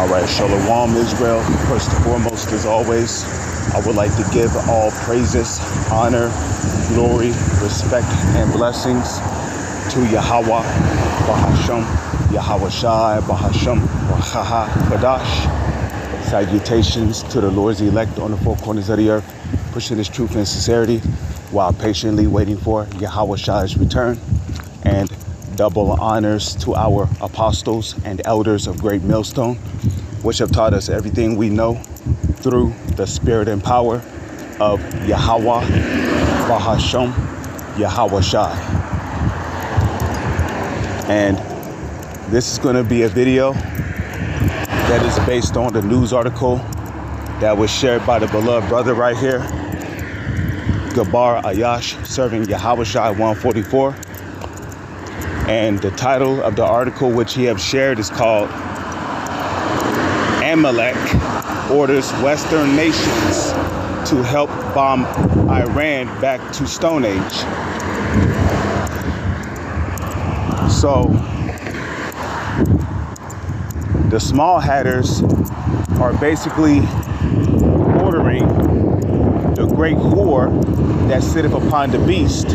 All right, Shalom Israel. First and foremost, as always, I would like to give all praises, honor, glory, respect, and blessings to Yahweh, Bahashem, Yahweh Shai, Bahashem, Wachaha, Kadash. Salutations to the Lord's elect on the four corners of the earth, pushing His truth and sincerity while patiently waiting for Yahweh Shai's return. And double honors to our apostles and elders of Great Millstone, which have taught us everything we know through the spirit and power of Yahweh, Bahashem, Yahweh Shai. And this is going to be a video that is based on the news article that was shared by the beloved brother right here, Gabar Ayash, serving Yahweh Shai 144. And the title of the article which he has shared is called Amalek Orders Western Nations to Help Bomb Iran Back to Stone Age. So the small hatters are basically ordering the great whore that sitteth upon the beast,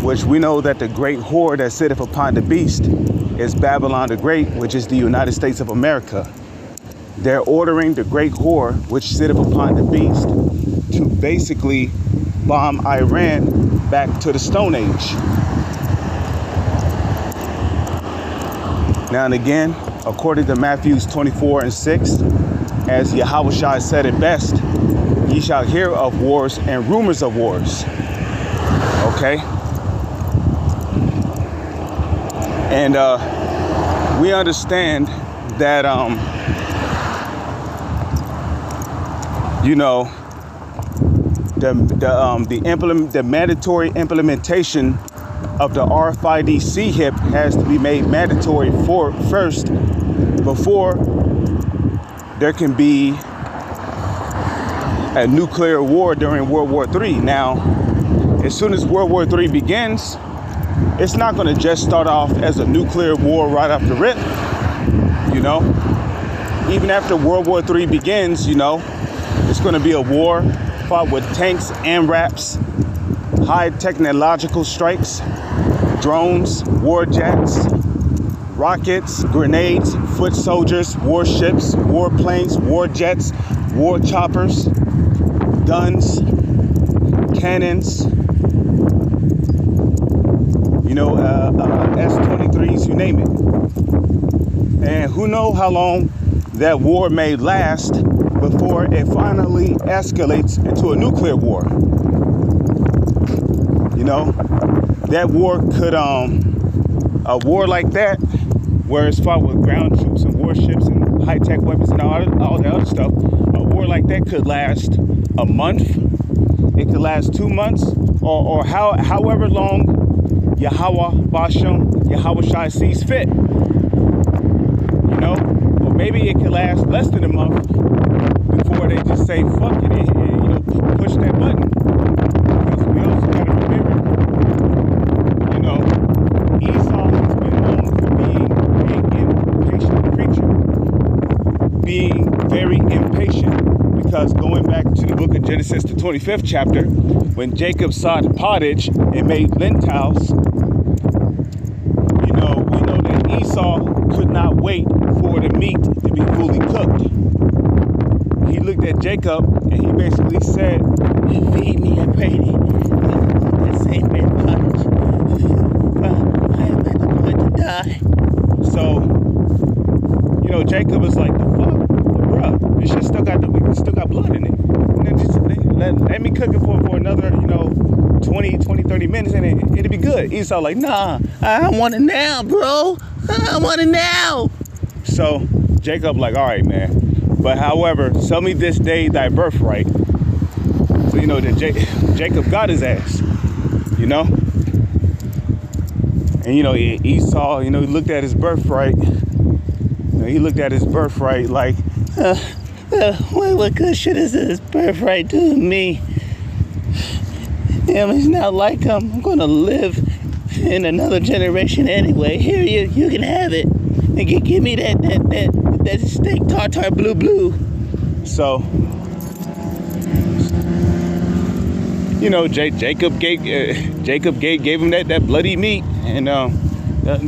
which we know that the great whore that sitteth upon the beast is Babylon the Great, which is the United States of America. They're ordering the great whore, which sitteth upon the beast, to basically bomb Iran back to the Stone Age. Now and again, according to Matthew 24:6, as Yahweh Shai said it best, ye shall hear of wars and rumors of wars. Okay? And we understand that, the mandatory implementation of the RFID CHIP has to be made mandatory first before there can be a nuclear war during World War III. Now, as soon as World War III begins, it's not going to just start off as a nuclear war right off the rip, Even after World War III begins, it's going to be a war fought with tanks, AMRAPs, high technological strikes, drones, war jets, rockets, grenades, foot soldiers, warships, warplanes, war jets, war choppers, guns, cannons, S-23s, you name it. And who knows how long that war may last before it finally escalates into a nuclear war. That war could, a war like that, where it's fought with ground troops and warships and high-tech weapons and all that other stuff, a war like that could last a month, it could last 2 months, or however long Yahweh Bashem, Yahweh Shai sees fit. Or maybe it could last less than a month before they just say fuck it and push that button. Because we also gotta remember, Esau has been known for being an impatient creature. Being very impatient, because going back to the book of Genesis, the 25th chapter, when Jacob sought pottage and made lentils, we know that Esau could not wait for the meat to be fully cooked. He looked at Jacob and he basically said, "Feed me, I pray thee, that same man pottage. I am at the point to die." So, Jacob was like, "The fuck, bruh, this shit still got blood in it. Just let me cook it for another, 20, 30 minutes and it'll be good." Esau like, "Nah, I want it now, bro. I want it now." So Jacob like, "All right, man. But however, sell me this day thy birthright." So that Jacob got his ass, And Esau, he looked at his birthright. He looked at his birthright like, what good shit is this birthright doing me? It's not like I'm going to live in another generation anyway. Here, you can have it. And give me that that steak tartare blue. So, you know, Jacob gave him that bloody meat and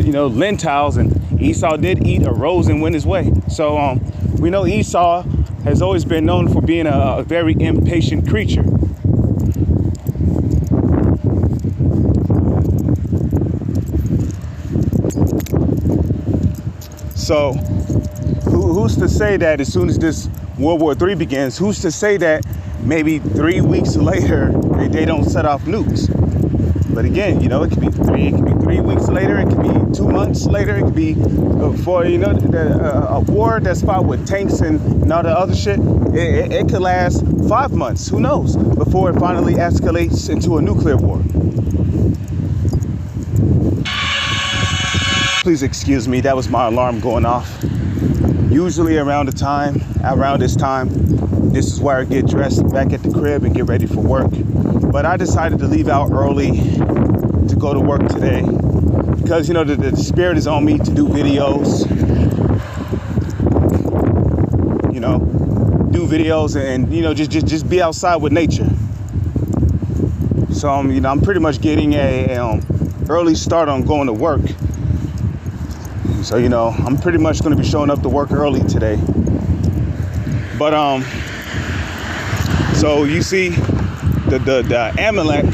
you know, lentils, and Esau did eat, arose and went his way. So we know Esau has always been known for being a very impatient creature. So who's to say that as soon as this World War III begins, who's to say that maybe 3 weeks later they don't set off nukes? But again, you know, it could be 3 weeks later, it could be 2 months later, it could be for, you know, a war that's fought with tanks and all the other shit. It could last 5 months, who knows, before it finally escalates into a nuclear war. Please excuse me, that was my alarm going off. Usually around this time, this is where I get dressed back at the crib and get ready for work. But I decided to leave out early to go to work today because, you know, the spirit is on me to do videos, you know, do videos and, you know, just be outside with nature. So, you know, I'm pretty much getting a early start on going to work. So, you know, I'm pretty much going to be showing up to work early today. But, so you see the Amalek,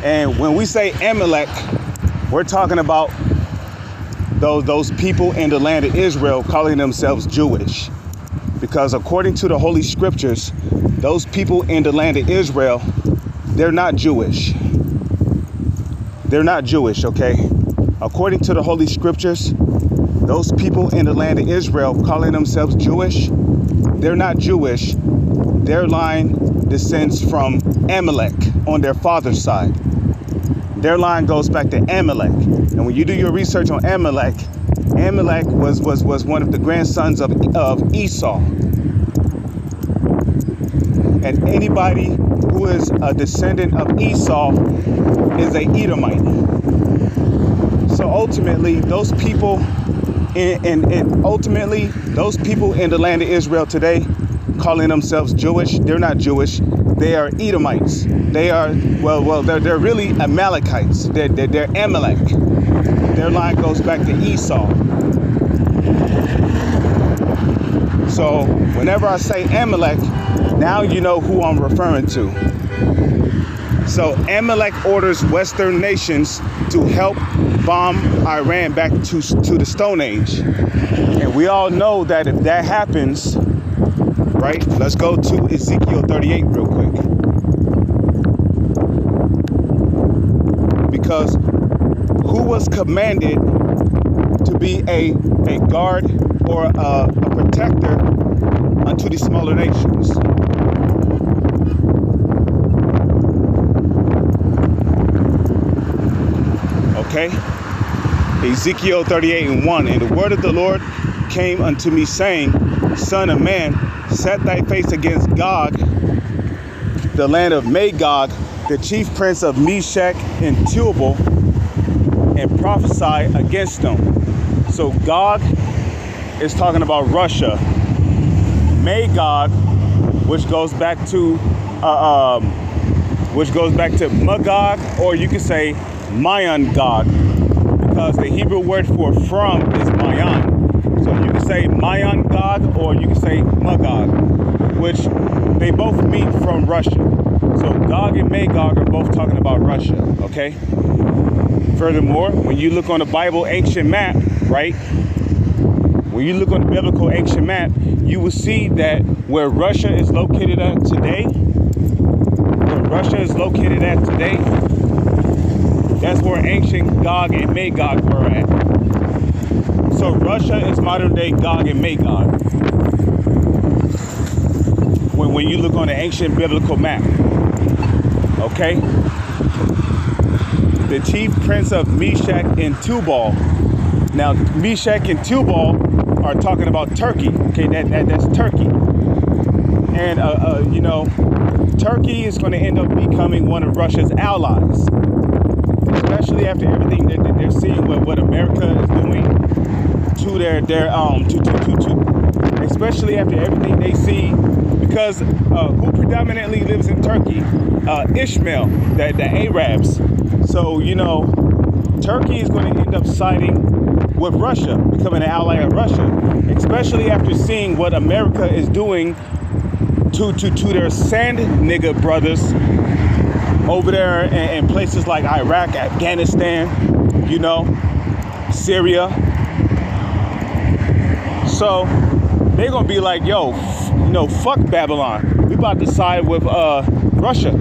and when we say Amalek, we're talking about those people in the land of Israel calling themselves Jewish. Because according to the Holy Scriptures, those people in the land of Israel, they're not Jewish. They're not Jewish, okay? According to the Holy Scriptures, those people in the land of Israel calling themselves Jewish, they're not Jewish. Their line descends from Amalek on their father's side. Their line goes back to Amalek. And when you do your research on Amalek, Amalek was one of the grandsons of Esau. And anybody who is a descendant of Esau is a Edomite. So ultimately, those people those people in the land of Israel today calling themselves Jewish, they're not Jewish. They are Edomites. They are, they're really Amalekites. They're Amalek. Their line goes back to Esau. So whenever I say Amalek, now you know who I'm referring to. So Amalek orders Western nations to help bomb Iran back to the Stone Age. And we all know that if that happens, right? Let's go to Ezekiel 38 real quick. Because who was commanded to be a guard or a protector unto the smaller nations? Okay? Ezekiel 38:1. And the word of the Lord came unto me, saying, Son of man, set thy face against Gog, the land of Magog, the chief prince of Meshech and Tubal, and prophesy against them. So Gog is talking about Russia. Magog, which goes back to Magog, or you could say Mayan Gog, because the Hebrew word for from is Mayan. So you can say Mayan Gog or you can say Magog, which they both mean from Russia. So Gog and Magog are both talking about Russia, okay? Furthermore, when you look on the Bible ancient map, right? When you look on the biblical ancient map, you will see that where Russia is located at today, that's where ancient Gog and Magog were at. So Russia is modern day Gog and Magog. When you look on the ancient biblical map, okay? The chief prince of Meshech and Tubal. Now, Meshech and Tubal are talking about Turkey. Okay, that's Turkey. And, you know, Turkey is going to end up becoming one of Russia's allies, especially after everything that they're seeing what America is doing to especially after everything they see, because who predominantly lives in Turkey? Ishmael, the Arabs. So, you know, Turkey is going to end up siding with Russia, becoming an ally of Russia, especially after seeing what America is doing to their sand nigga brothers over there in places like Iraq, Afghanistan, you know, Syria. So they're gonna be like, yo, you know, fuck Babylon. We about to side with Russia.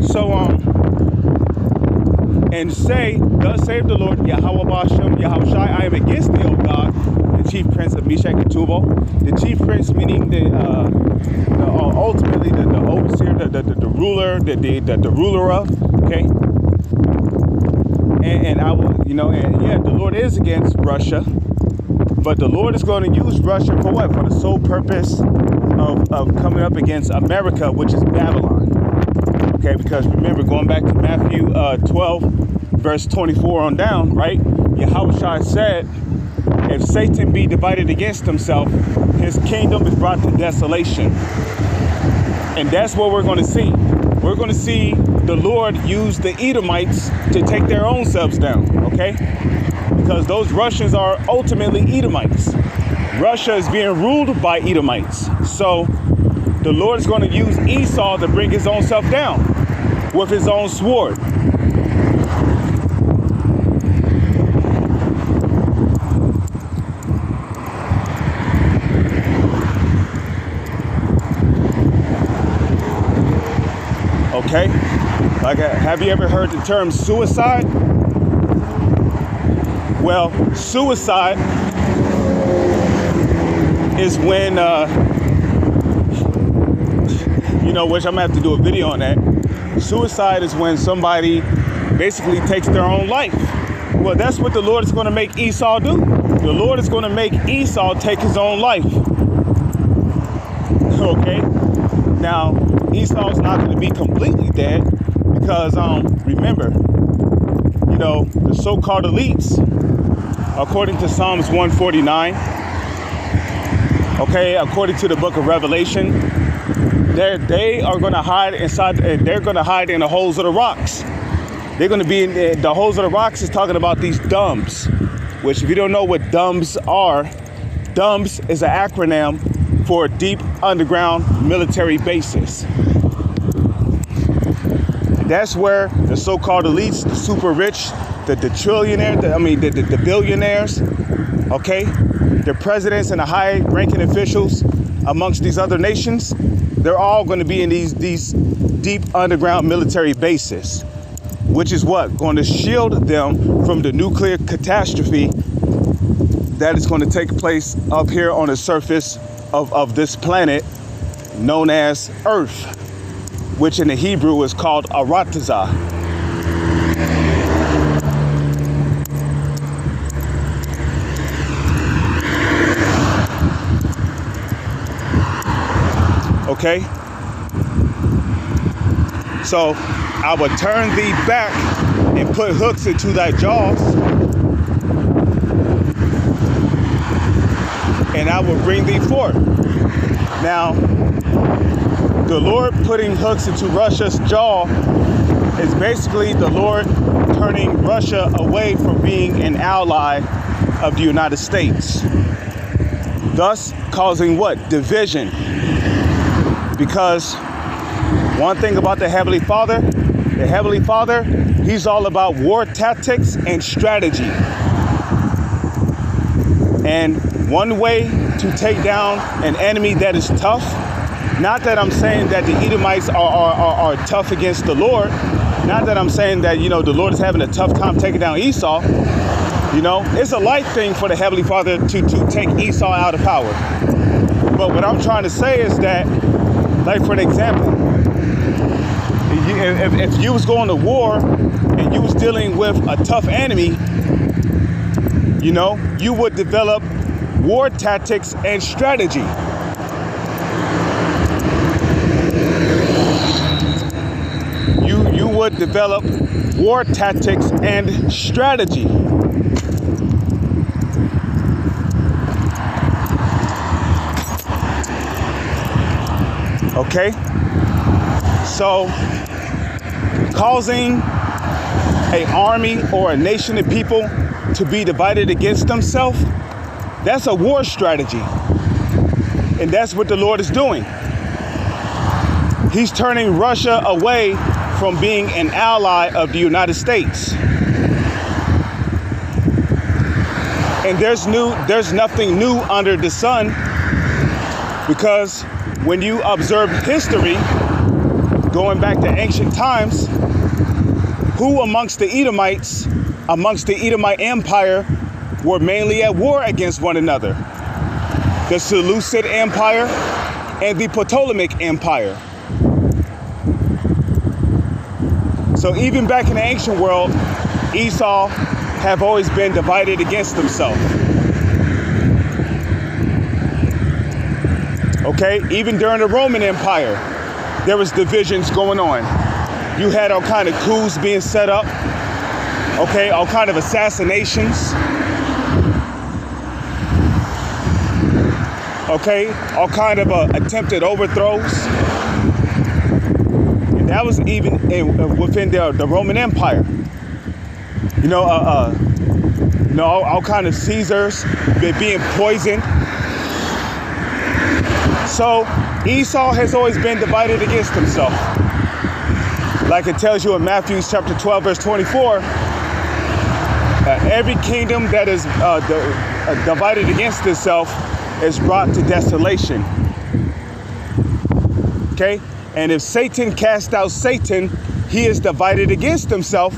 So and say, thus save the Lord, Yahweh Bashem, Yahweh Shai, I am against thee, O God, the chief prince of Meshach and Tubal. The chief prince meaning ultimately the overseer, the ruler, the ruler of, okay? And I will, you know, and yeah, the Lord is against Russia, but the Lord is going to use Russia for what? For the sole purpose of coming up against America, which is Babylon. Okay, because remember, going back to Matthew 12, verse 24 on down, right? Yahushua said, if Satan be divided against himself, his kingdom is brought to desolation. And that's what we're going to see. We're going to see the Lord use the Edomites to take their own selves down, okay? Because those Russians are ultimately Edomites. Russia is being ruled by Edomites. So the Lord is going to use Esau to bring his own self down with his own sword. Okay? Like, have you ever heard the term suicide? Well, suicide is when, you know, which I'm gonna have to do a video on that. Suicide is when somebody basically takes their own life. Well, that's what the Lord is going to make Esau do. The Lord is going to make Esau take his own life. Okay? Now, Esau's not going to be completely dead because, remember, you know, the so-called elites, according to Psalms 149, okay, according to the book of Revelation, they are going to hide inside, they're going to hide in the holes of the rocks. They're going to be in the holes of the rocks is talking about these DUMBs, which if you don't know what DUMBs are, DUMBs is an acronym for deep underground military bases. That's where the so-called elites, the super rich, the trillionaires, the billionaires, okay, the presidents and the high-ranking officials amongst these other nations, they're all going to be in these deep underground military bases, which is what? Going to shield them from the nuclear catastrophe that is going to take place up here on the surface of this planet known as Earth, which in the Hebrew is called Aratazah. Okay? So I will turn thee back and put hooks into thy jaws, and I will bring thee forth. Now, the Lord putting hooks into Russia's jaw is basically the Lord turning Russia away from being an ally of the United States, thus causing what? Division. Because one thing about the Heavenly Father, He's all about war tactics and strategy. And one way to take down an enemy that is tough, not that I'm saying that the Edomites are tough against the Lord, not that I'm saying that, you know, the Lord is having a tough time taking down Esau. You know, it's a life thing for the Heavenly Father to take Esau out of power. But what I'm trying to say is that, like for an example, if you was going to war and you was dealing with a tough enemy, you know, you would develop war tactics and strategy. You would develop war tactics and strategy. Okay? So, causing an army or a nation of people to be divided against themselves, that's a war strategy. And that's what the Lord is doing. He's turning Russia away from being an ally of the United States. And there's nothing new under the sun, because when you observe history, going back to ancient times, who amongst the Edomites, amongst the Edomite Empire, were mainly at war against one another? The Seleucid Empire and the Ptolemaic Empire. So even back in the ancient world, Esau have always been divided against himself. Okay, even during the Roman Empire, there was divisions going on. You had all kind of coups being set up. Okay, all kind of assassinations. Okay, all kind of attempted overthrows. And that was even within the Roman Empire. All kind of Caesars being poisoned. So Esau has always been divided against himself. Like it tells you in Matthew chapter 12, verse 24, every kingdom that is divided against itself is brought to desolation. Okay? And if Satan cast out Satan, he is divided against himself.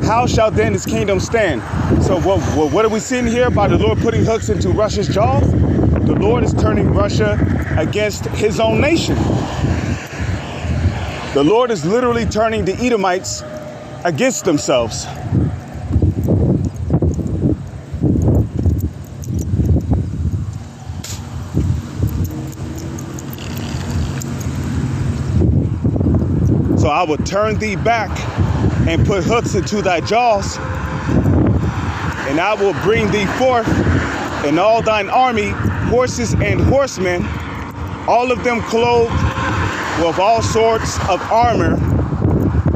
How shall then his kingdom stand? So what are we seeing here by the Lord putting hooks into Russia's jaws? The Lord is turning Russia against his own nation. The Lord is literally turning the Edomites against themselves. So I will turn thee back and put hooks into thy jaws, and I will bring thee forth and all thine army, horses and horsemen, all of them clothed with all sorts of armor,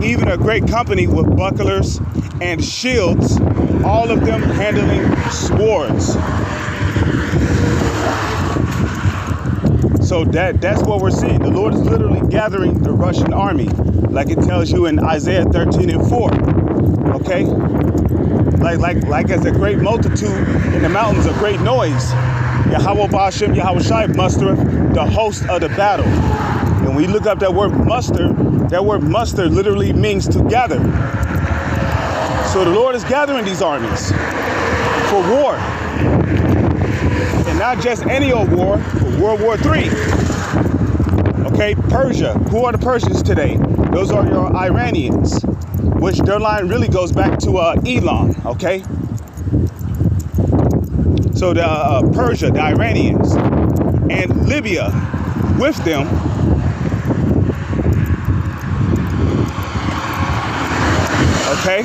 even a great company with bucklers and shields, all of them handling swords. So that's what we're seeing. The Lord is literally gathering the Russian army, like it tells you in Isaiah 13 and 4. Okay? Like as a great multitude in the mountains, a great noise. Yahweh Ba'ashem, Yahweh Shai mustereth the host of the battle. And when you look up that word muster literally means to gather. So the Lord is gathering these armies for war. And not just any old war, but World War III. Okay, Persia. Who are the Persians today? Those are your Iranians, which their line really goes back to Elam, okay? So the Persia, the Iranians, and Libya with them. Okay?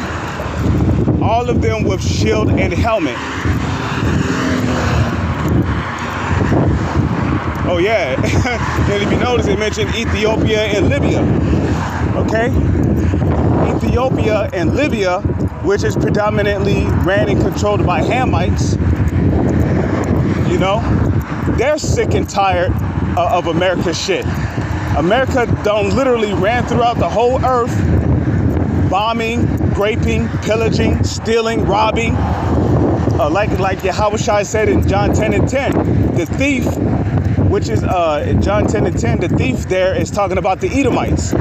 All of them with shield and helmet. Oh yeah, and if you notice, it mentioned Ethiopia and Libya. Okay? Ethiopia and Libya, which is predominantly ran and controlled by Hamites, they're sick and tired of America's shit. America done literally ran throughout the whole earth, bombing, raping, pillaging, stealing, robbing. Like Yahweh Shai said in John 10 and 10, the thief, which is John 10 and 10, the thief there is talking about the Edomites.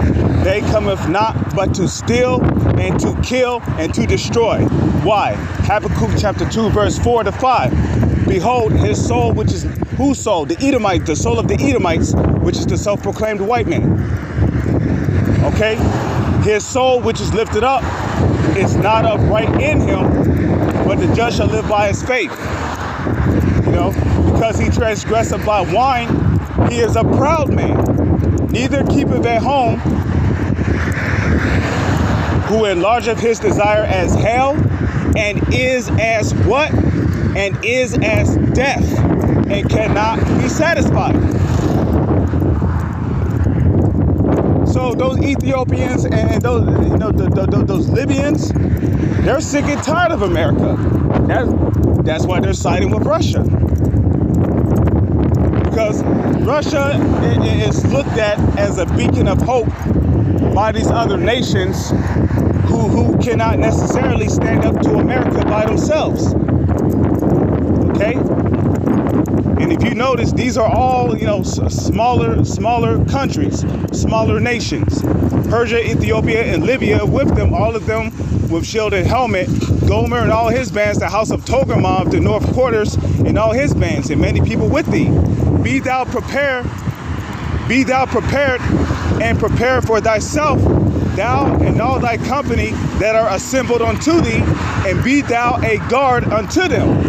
They cometh not but to steal and to kill and to destroy. Why? Habakkuk chapter 2, verse 4 to 5. Behold, his soul, which is whose soul? The Edomite, the soul of the Edomites, which is the self-proclaimed white man. Okay? His soul, which is lifted up, is not upright in him, but the just shall live by his faith. Because he transgresseth by wine, he is a proud man. Neither keepeth at home, who enlargeth his desire as hell, and is as what? And is as death, and cannot be satisfied. So those Ethiopians and those, those Libyans, they're sick and tired of America. That's why they're siding with Russia. Because Russia is looked at as a beacon of hope by these other nations who cannot necessarily stand up to America by themselves. Okay? And if you notice, these are all, smaller countries, smaller nations. Persia, Ethiopia, and Libya with them, all of them with shield and helmet. Gomer and all his bands, the house of Togarmah, the north quarters, and all his bands, and many people with thee. Be thou prepared, and prepare for thyself, thou and all thy company that are assembled unto thee, and be thou a guard unto them.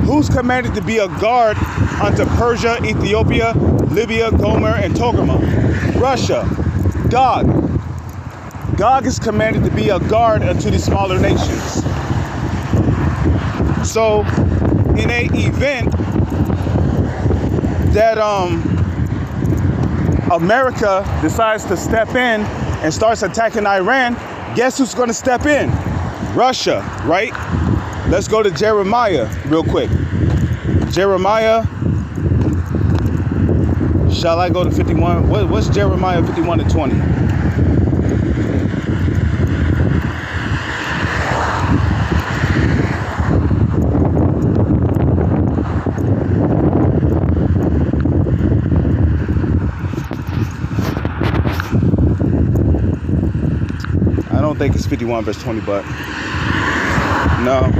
Who's commanded to be a guard unto Persia, Ethiopia, Libya, Gomer, and Togarmah? Russia. Gog. Gog is commanded to be a guard unto the smaller nations. So, in an event that America decides to step in and starts attacking Iran, guess who's going to step in? Russia, right? Let's go to Jeremiah real quick. Jeremiah, shall I go to 51? What's Jeremiah 51 and 20? I don't think it's 51 verse 20, but no.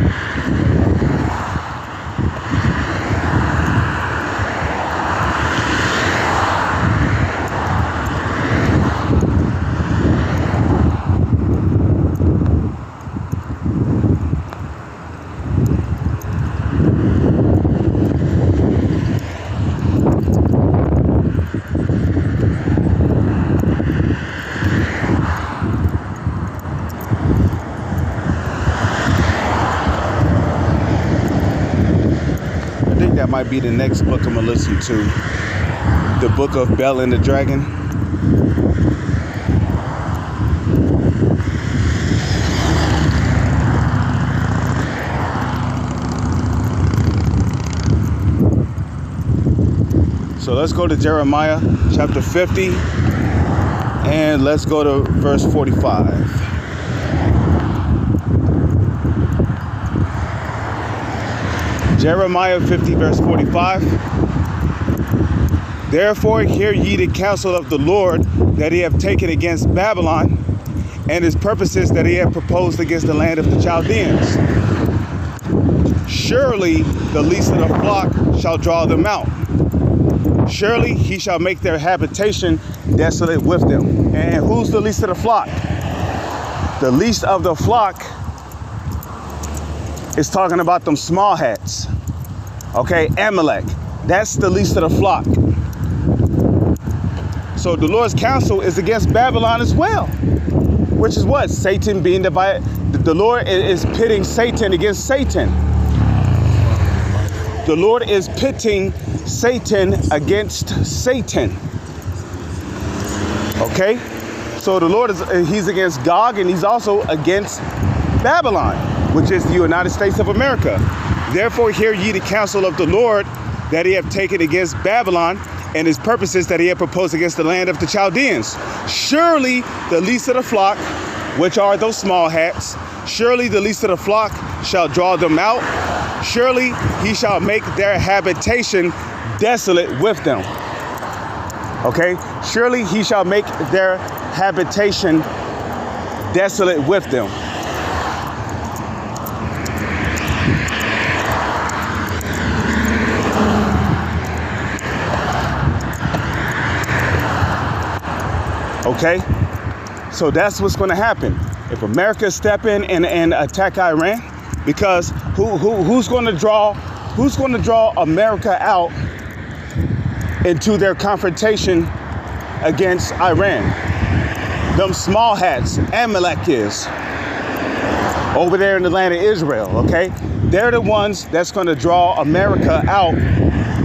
That might be the next book I'm gonna listen to. The Book of Bel and the Dragon. So let's go to Jeremiah chapter 50 and let's go to verse 45. Jeremiah 50 verse 45. Therefore hear ye the counsel of the Lord that he hath taken against Babylon, and his purposes that he hath proposed against the land of the Chaldeans. Surely the least of the flock shall draw them out. Surely he shall make their habitation desolate with them. And who's the least of the flock? The least of the flock is talking about them small hats. Okay, Amalek. That's the least of the flock. So the Lord's counsel is against Babylon as well. Which is what? Satan being divided. The Lord is pitting Satan against Satan. The Lord is pitting Satan against Satan. Okay? So the Lord he's against Gog, and he's also against Babylon, which is the United States of America. Therefore hear ye the counsel of the Lord that he hath taken against Babylon, and his purposes that he hath proposed against the land of the Chaldeans. Surely the least of the flock, which are those small hats, surely the least of the flock shall draw them out. Surely he shall make their habitation desolate with them. Okay? Surely he shall make their habitation desolate with them. Okay? So that's what's going to happen. If America step in and attack Iran, because who's going to draw America out into their confrontation against Iran? Them small hats, Amalek is over there in the land of Israel, okay? They're the ones that's going to draw America out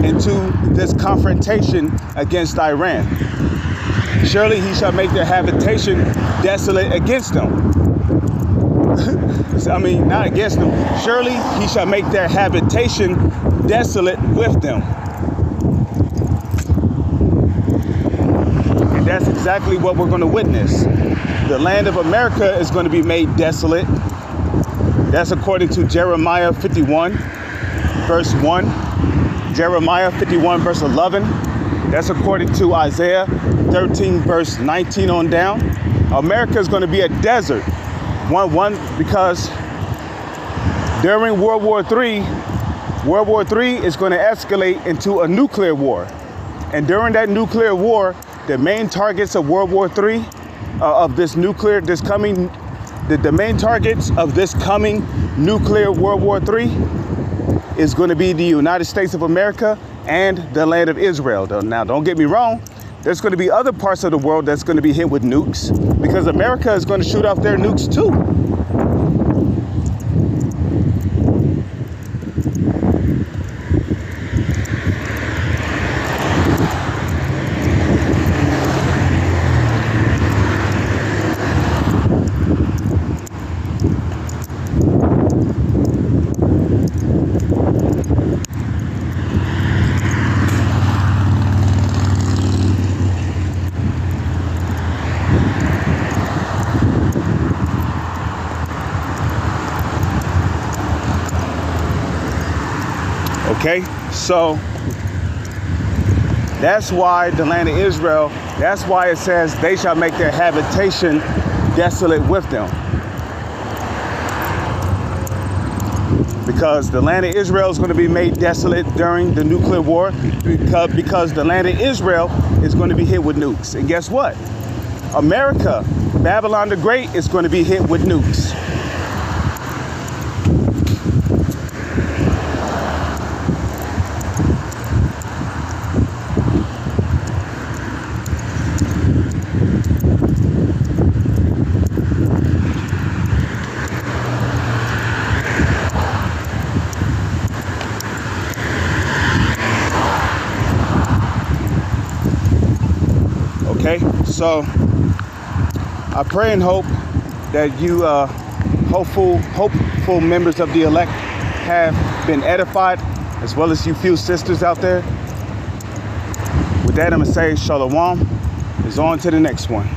into this confrontation against Iran. surely he shall make their habitation desolate against them. I mean, not against them. Surely he shall make their habitation desolate with them. And that's exactly what we're going to witness. The land of America is going to be made desolate. That's according to Jeremiah 51, verse 1. Jeremiah 51, verse 11. That's according to Isaiah 13, verse 19 on down. America is going to be a desert. Because during World War III is going to escalate into a nuclear war. And during that nuclear war, the main targets of World War III, the main targets of this coming nuclear World War III is going to be the United States of America and the land of Israel. Now, don't get me wrong. There's going to be other parts of the world that's going to be hit with nukes because America is going to shoot off their nukes too. Okay, so that's why the land of Israel, that's why it says they shall make their habitation desolate with them. Because the land of Israel is going to be made desolate during the nuclear war because the land of Israel is going to be hit with nukes. And guess what? America, Babylon the Great, is going to be hit with nukes. Okay, so I pray and hope that you hopeful members of the elect have been edified, as well as you few sisters out there. With that, I'm going to say shalom. Is on to the next one.